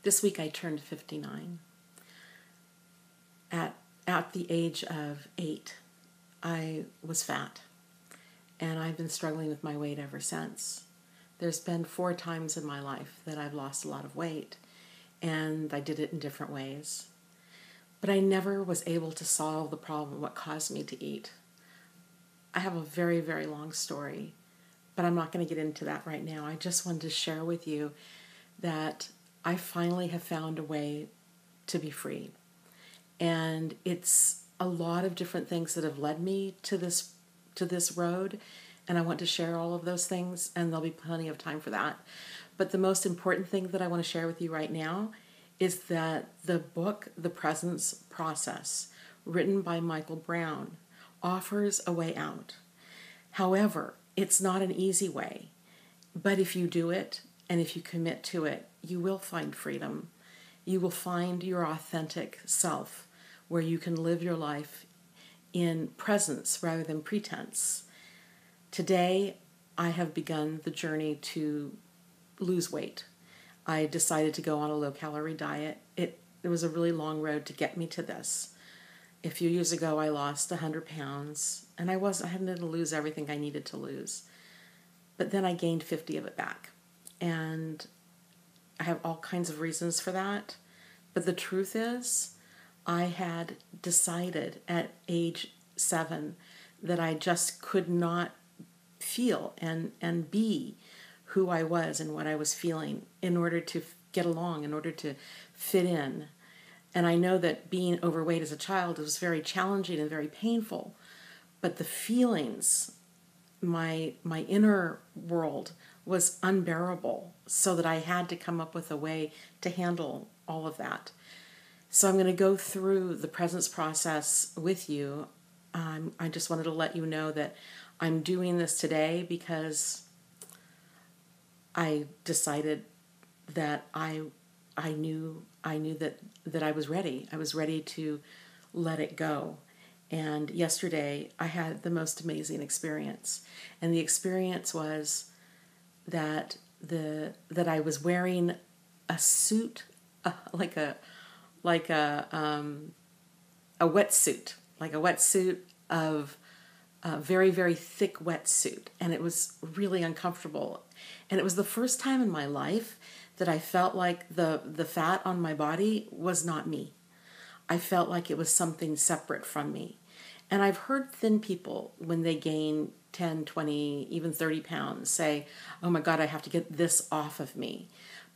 This week I turned 59. At the age of 8, I was fat, and I've been struggling with my weight ever since. There's been 4 times in my life that I've lost a lot of weight, and I did it in different ways. But I never was able to solve the problem, what caused me to eat. I have a very, very long story, but I'm not going to get into that right now. I just wanted to share with you that I finally have found a way to be free. And it's a lot of different things that have led me to this road, and I want to share all of those things, and there'll be plenty of time for that. But the most important thing that I want to share with you right now is that the book, The Presence Process, written by Michael Brown, offers a way out. However, it's not an easy way, but if you do it and if you commit to it, you will find freedom. You will find your authentic self, where you can live your life in presence rather than pretense. Today, I have begun the journey to lose weight. I decided to go on a low-calorie diet. It was a really long road to get me to this. A few years ago, I lost 100 pounds, and I hadn't to lose everything I needed to lose. But then I gained 50 of it back. And I have all kinds of reasons for that. But the truth is, I had decided at age 7 that I just could not feel and be who I was and what I was feeling in order to get along, in order to fit in. And I know that being overweight as a child was very challenging and very painful, but the feelings, my inner world was unbearable, so that I had to come up with a way to handle all of that. So I'm going to go through the presence process with you. I just wanted to let you know that I'm doing this today because I decided that I knew that I was ready. I was ready to let it go. And yesterday I had the most amazing experience. And the experience was that I was wearing a suit, like a wetsuit of a very, very thick wetsuit, and it was really uncomfortable. And it was the first time in my life that I felt like the fat on my body was not me. I felt like it was something separate from me. And I've heard thin people, when they gain 10, 20, even 30 pounds, say, oh my God, I have to get this off of me.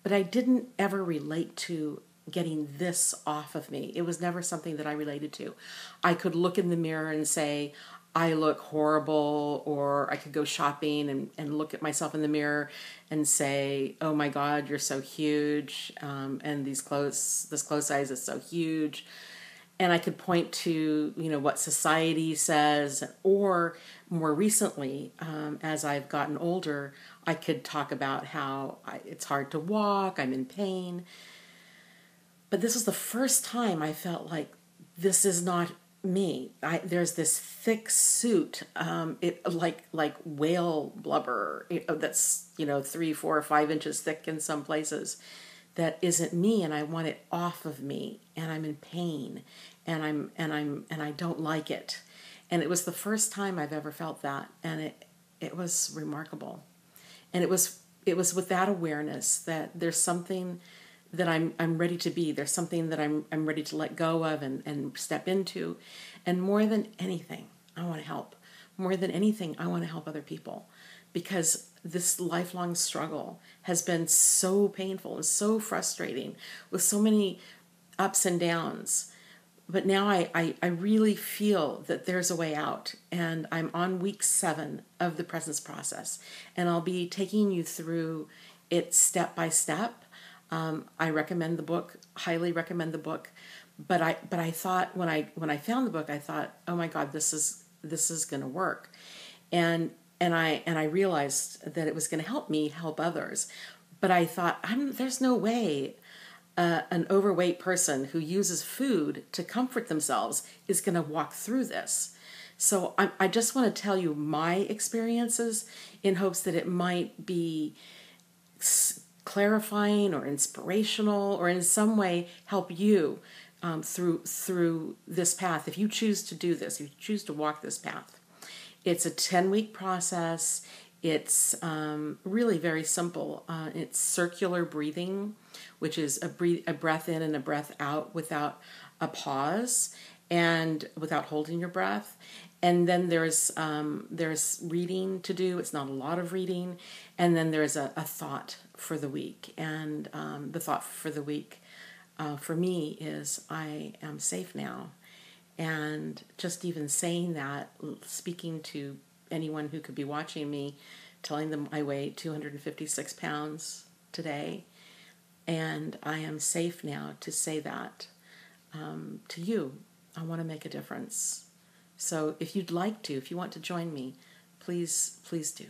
But I didn't ever relate to getting this off of me. It was never something that I related to. I could look in the mirror and say, I look horrible, or I could go shopping and look at myself in the mirror and say, oh my God, you're so huge, and this clothes size is so huge. And I could point to, what society says, or more recently, as I've gotten older, I could talk about how it's hard to walk, I'm in pain. But this was the first time I felt like this is not me. There's this thick suit, like whale blubber, that's 3, 4, or 5 inches thick in some places, that isn't me, and I want it off of me, and I'm in pain, and I don't like it. And it was the first time I've ever felt that, and it was remarkable. And it was with that awareness that there's something that I'm ready to be. There's something that I'm ready to let go of and step into. And more than anything, I want to help. More than anything, I want to help other people, because this lifelong struggle has been so painful and so frustrating, with so many ups and downs. But now I really feel that there's a way out, and I'm on week 7 of the presence process, and I'll be taking you through it step by step. I recommend the book, highly recommend the book. But I thought when I found the book, I thought, oh my God, this is going to work, and I realized that it was going to help me help others. But I thought, there's no way an overweight person who uses food to comfort themselves is going to walk through this. So I just want to tell you my experiences in hopes that it might be clarifying or inspirational or in some way help you through this path. If you choose to do this, if you choose to walk this path, it's a 10-week process. It's really very simple. It's circular breathing, which is a breath in and a breath out without a pause and without holding your breath. And then there's reading to do. It's not a lot of reading. And then there's a thought for the week. And the thought for the week for me is, I am safe now. And just even saying that, speaking to anyone who could be watching me, telling them I weigh 256 pounds today, and I am safe now to say that to you. I want to make a difference. So if you'd like to, if you want to join me, please do.